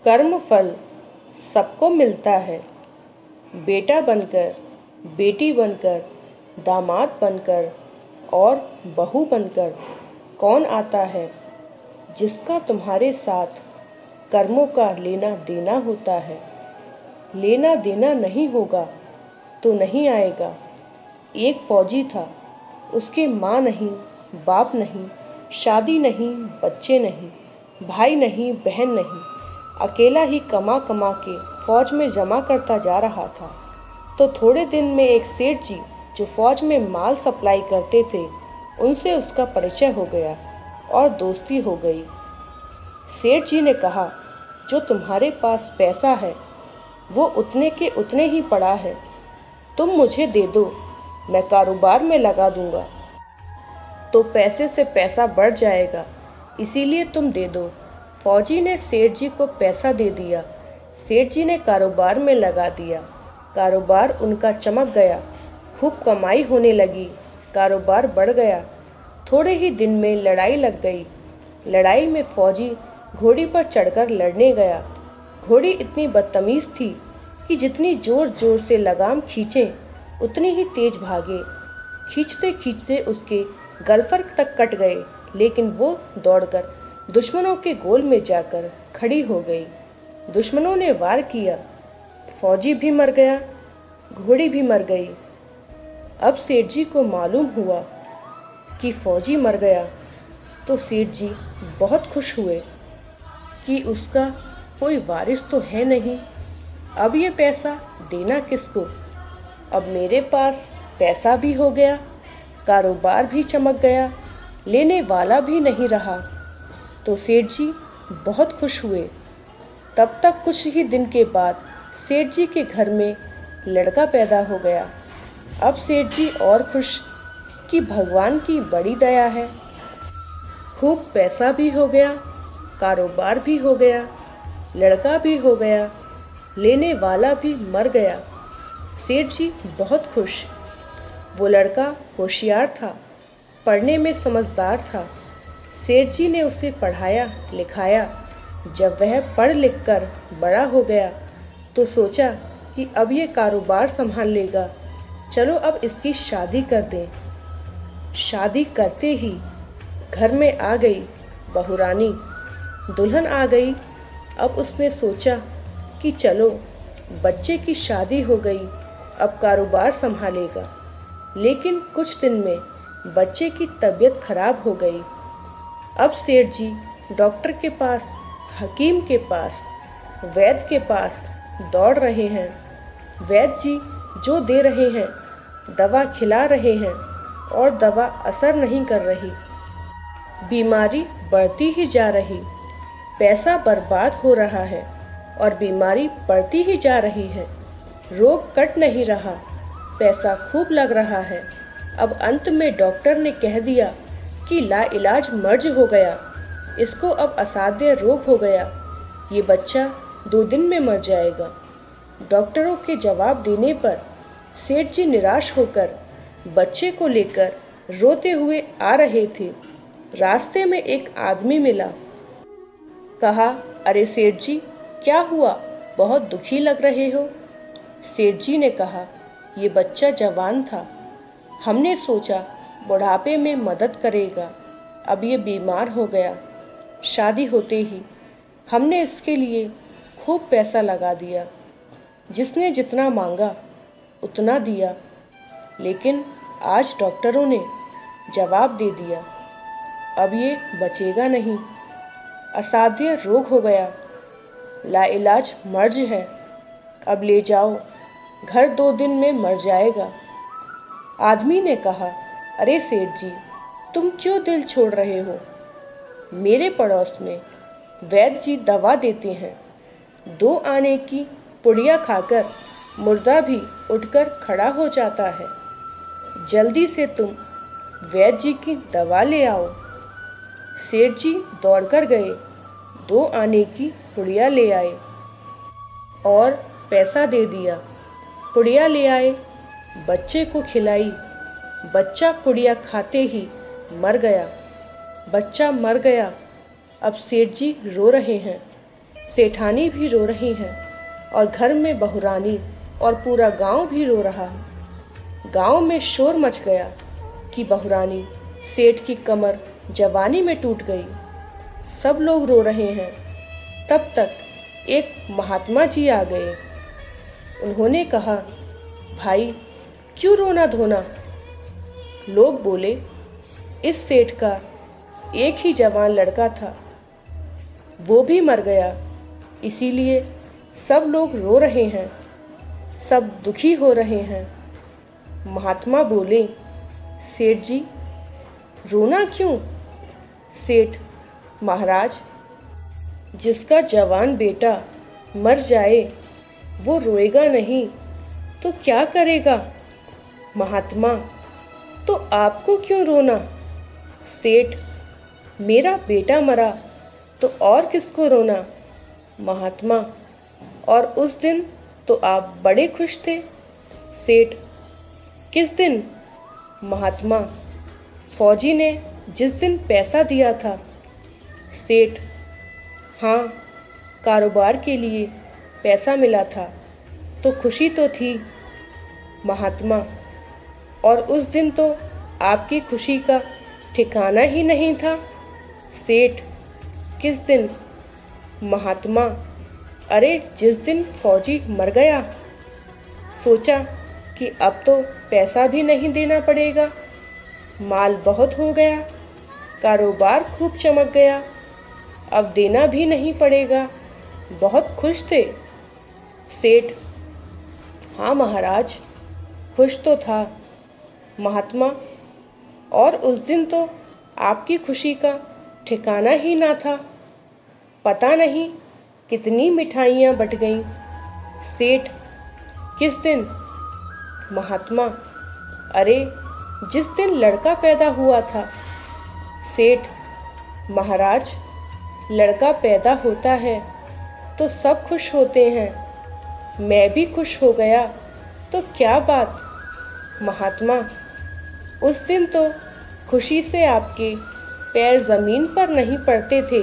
कर्म फल सबको मिलता है। बेटा बनकर, बेटी बनकर, दामाद बनकर और बहू बनकर कौन आता है जिसका तुम्हारे साथ कर्मों का लेना देना होता है। लेना देना नहीं होगा तो नहीं आएगा। एक फौजी था, उसके माँ नहीं, बाप नहीं, शादी नहीं, बच्चे नहीं, भाई नहीं, बहन नहीं, अकेला ही कमा कमा के फौज में जमा करता जा रहा था। तो थोड़े दिन में एक सेठ जी जो फौज में माल सप्लाई करते थे, उनसे उसका परिचय हो गया और दोस्ती हो गई। सेठ जी ने कहा, जो तुम्हारे पास पैसा है वो उतने के उतने ही पड़ा है, तुम मुझे दे दो, मैं कारोबार में लगा दूंगा तो पैसे से पैसा बढ़ जाएगा, इसीलिए तुम दे दो। फौजी ने सेठ जी को पैसा दे दिया। सेठ जी ने कारोबार में लगा दिया। कारोबार उनका चमक गया, खूब कमाई होने लगी, कारोबार बढ़ गया। थोड़े ही दिन में लड़ाई लग गई। लड़ाई में फौजी घोड़ी पर चढ़कर लड़ने गया। घोड़ी इतनी बदतमीज थी कि जितनी जोर जोर से लगाम खींचे उतनी ही तेज भागे। खींचते खींचते उसके गलफर तक कट गए, लेकिन वो दौड़कर दुश्मनों के गोल में जाकर खड़ी हो गई। दुश्मनों ने वार किया, फौजी भी मर गया, घोड़ी भी मर गई। अब सेठ जी को मालूम हुआ कि फौजी मर गया तो सेठ जी बहुत खुश हुए कि उसका कोई वारिस तो है नहीं। अब ये पैसा देना किसको? अब मेरे पास पैसा भी हो गया, कारोबार भी चमक गया, लेने वाला भी नहीं रहा। तो सेठ जी बहुत खुश हुए। तब तक कुछ ही दिन के बाद सेठ जी के घर में लड़का पैदा हो गया। अब सेठ जी और खुश कि भगवान की बड़ी दया है। खूब पैसा भी हो गया, कारोबार भी हो गया, लड़का भी हो गया, लेने वाला भी मर गया। सेठ जी बहुत खुश। वो लड़का होशियार था, पढ़ने में समझदार था। सेठ जी ने उसे पढ़ाया लिखाया। जब वह पढ़ लिख कर बड़ा हो गया तो सोचा कि अब ये कारोबार संभाल लेगा, चलो अब इसकी शादी कर दें। शादी करते ही घर में आ गई बहुरानी, दुल्हन आ गई। अब उसने सोचा कि चलो बच्चे की शादी हो गई, अब कारोबार संभालेगा। लेकिन कुछ दिन में बच्चे की तबीयत खराब हो गई। अब सेठ जी डॉक्टर के पास, हकीम के पास, वैद्य के पास दौड़ रहे हैं। वैद्य जी जो दे रहे हैं, दवा खिला रहे हैं और दवा असर नहीं कर रही। बीमारी बढ़ती ही जा रही, पैसा बर्बाद हो रहा है और बीमारी बढ़ती ही जा रही है। रोग कट नहीं रहा, पैसा खूब लग रहा है। अब अंत में डॉक्टर ने कह दिया कि लाइलाज मर्ज हो गया, इसको अब असाध्य रोग हो गया, ये बच्चा 2 दिन में मर जाएगा। डॉक्टरों के जवाब देने पर सेठ जी निराश होकर बच्चे को लेकर रोते हुए आ रहे थे। रास्ते में एक आदमी मिला। कहा, अरे सेठ जी, क्या हुआ, बहुत दुखी लग रहे हो? सेठ जी ने कहा, ये बच्चा जवान था, हमने सोचा बुढ़ापे में मदद करेगा, अब ये बीमार हो गया। शादी होते ही हमने इसके लिए खूब पैसा लगा दिया, जिसने जितना मांगा उतना दिया, लेकिन आज डॉक्टरों ने जवाब दे दिया, अब ये बचेगा नहीं, असाध्य रोग हो गया, लाइलाज मर्ज है, अब ले जाओ, घर 2 दिन में मर जाएगा। आदमी ने कहा, अरे सेठ जी, तुम क्यों दिल छोड़ रहे हो? मेरे पड़ोस में वैद्य जी दवा देते हैं, 2 आने की पुड़िया खाकर मुर्दा भी उठकर खड़ा हो जाता है। जल्दी से तुम वैद्य जी की दवा ले आओ। सेठ जी दौड़कर गए, 2 आने की पुड़िया ले आए और पैसा दे दिया। पुड़िया ले आए, बच्चे को खिलाई। बच्चा पुड़िया खाते ही मर गया। बच्चा मर गया। अब सेठ जी रो रहे हैं। सेठानी भी रो रही हैं और घर में बहुरानी और पूरा गांव भी रो रहा है। गांव में शोर मच गया कि बहुरानी सेठ की कमर जवानी में टूट गई। सब लोग रो रहे हैं। तब तक एक महात्मा जी आ गए। उन्होंने कहा, भाई क्यों रोना धोना? लोग बोले, इस सेठ का एक ही जवान लड़का था, वो भी मर गया, इसीलिए सब लोग रो रहे हैं, सब दुखी हो रहे हैं। महात्मा बोले, सेठ जी रोना क्यों? सेठ, महाराज, जिसका जवान बेटा मर जाए वो रोएगा नहीं तो क्या करेगा? महात्मा, तो आपको क्यों रोना? सेठ, मेरा बेटा मरा तो और किसको रोना? महात्मा, और उस दिन तो आप बड़े खुश थे। सेठ, किस दिन? महात्मा, फौजी ने जिस दिन पैसा दिया था। सेठ, हाँ, कारोबार के लिए पैसा मिला था तो खुशी तो थी। महात्मा, और उस दिन तो आपकी खुशी का ठिकाना ही नहीं था। सेठ, किस दिन? महात्मा, अरे जिस दिन फौजी मर गया। सोचा कि अब तो पैसा भी नहीं देना पड़ेगा, माल बहुत हो गया, कारोबार खूब चमक गया, अब देना भी नहीं पड़ेगा, बहुत खुश थे। सेठ, हाँ महाराज, खुश तो था। महात्मा, और उस दिन तो आपकी खुशी का ठिकाना ही ना था, पता नहीं कितनी मिठाइयाँ बट गईं। सेठ, किस दिन? महात्मा, अरे जिस दिन लड़का पैदा हुआ था। सेठ, महाराज, लड़का पैदा होता है तो सब खुश होते हैं, मैं भी खुश हो गया तो क्या बात? महात्मा, उस दिन तो खुशी से आपके पैर जमीन पर नहीं पड़ते थे।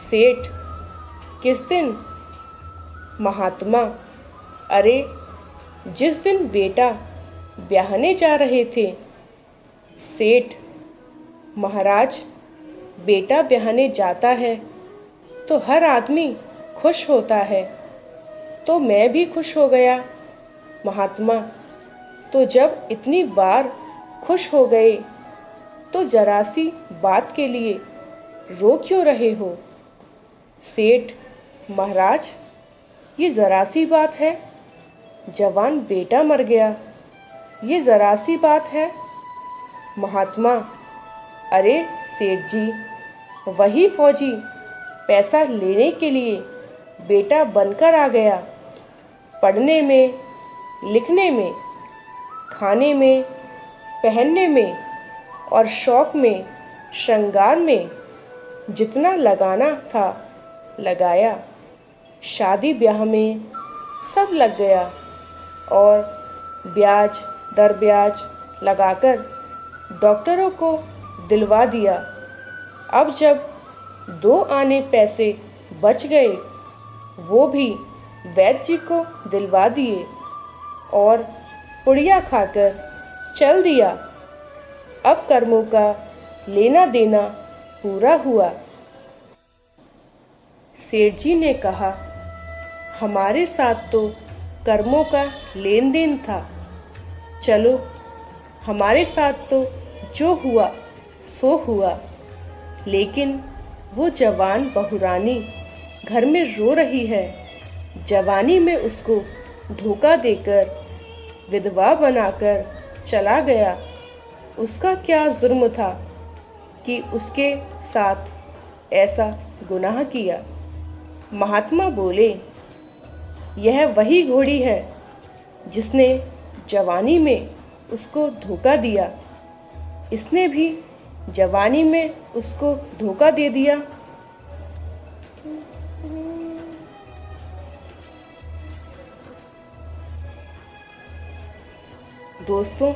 सेठ, किस दिन? महात्मा, अरे जिस दिन बेटा ब्याहने जा रहे थे। सेठ, महाराज, बेटा ब्याहने जाता है तो हर आदमी खुश होता है, तो मैं भी खुश हो गया। महात्मा, तो जब इतनी बार खुश हो गए तो जरा सी बात के लिए रो क्यों रहे हो? सेठ, महाराज, ये जरा सी बात है, जवान बेटा मर गया, ये जरा सी बात है। महात्मा, अरे सेठ जी, वही फौजी पैसा लेने के लिए बेटा बनकर आ गया। पढ़ने में, लिखने में, खाने में, पहनने में और शौक में, श्रृंगार में जितना लगाना था लगाया। शादी ब्याह में सब लग गया और ब्याज दर ब्याज लगाकर डॉक्टरों को दिलवा दिया। अब जब 2 आने पैसे बच गए वो भी वैद्य जी को दिलवा दिए और पुड़िया खाकर चल दिया। अब कर्मों का लेना देना पूरा हुआ। सेठ जी ने कहा, हमारे साथ तो कर्मों का लेन देन था, चलो हमारे साथ तो जो हुआ सो हुआ। लेकिन वो जवान बहुरानी घर में रो रही है, जवानी में उसको धोखा देकर विधवा बनाकर चला गया। उसका क्या जुर्म था कि उसके साथ ऐसा गुनाह किया? महात्मा बोले, यह वही घोड़ी है जिसने जवानी में उसको धोखा दिया, इसने भी जवानी में उसको धोखा दे दिया। दोस्तों,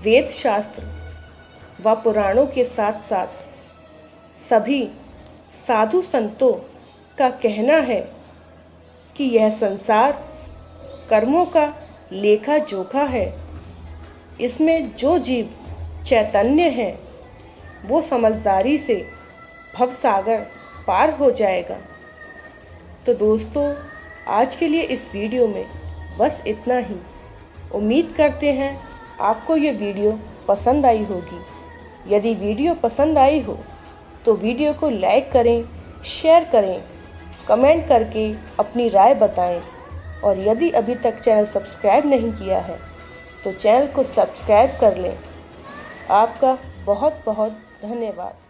वेद शास्त्र व पुराणों के साथ साथ सभी साधु संतों का कहना है कि यह संसार कर्मों का लेखा जोखा है। इसमें जो जीव चैतन्य है वो समझदारी से भवसागर पार हो जाएगा। तो दोस्तों, आज के लिए इस वीडियो में बस इतना ही। उम्मीद करते हैं आपको ये वीडियो पसंद आई होगी। यदि वीडियो पसंद आई हो तो वीडियो को लाइक करें, शेयर करें, कमेंट करके अपनी राय बताएं और यदि अभी तक चैनल सब्सक्राइब नहीं किया है तो चैनल को सब्सक्राइब कर लें। आपका बहुत बहुत धन्यवाद।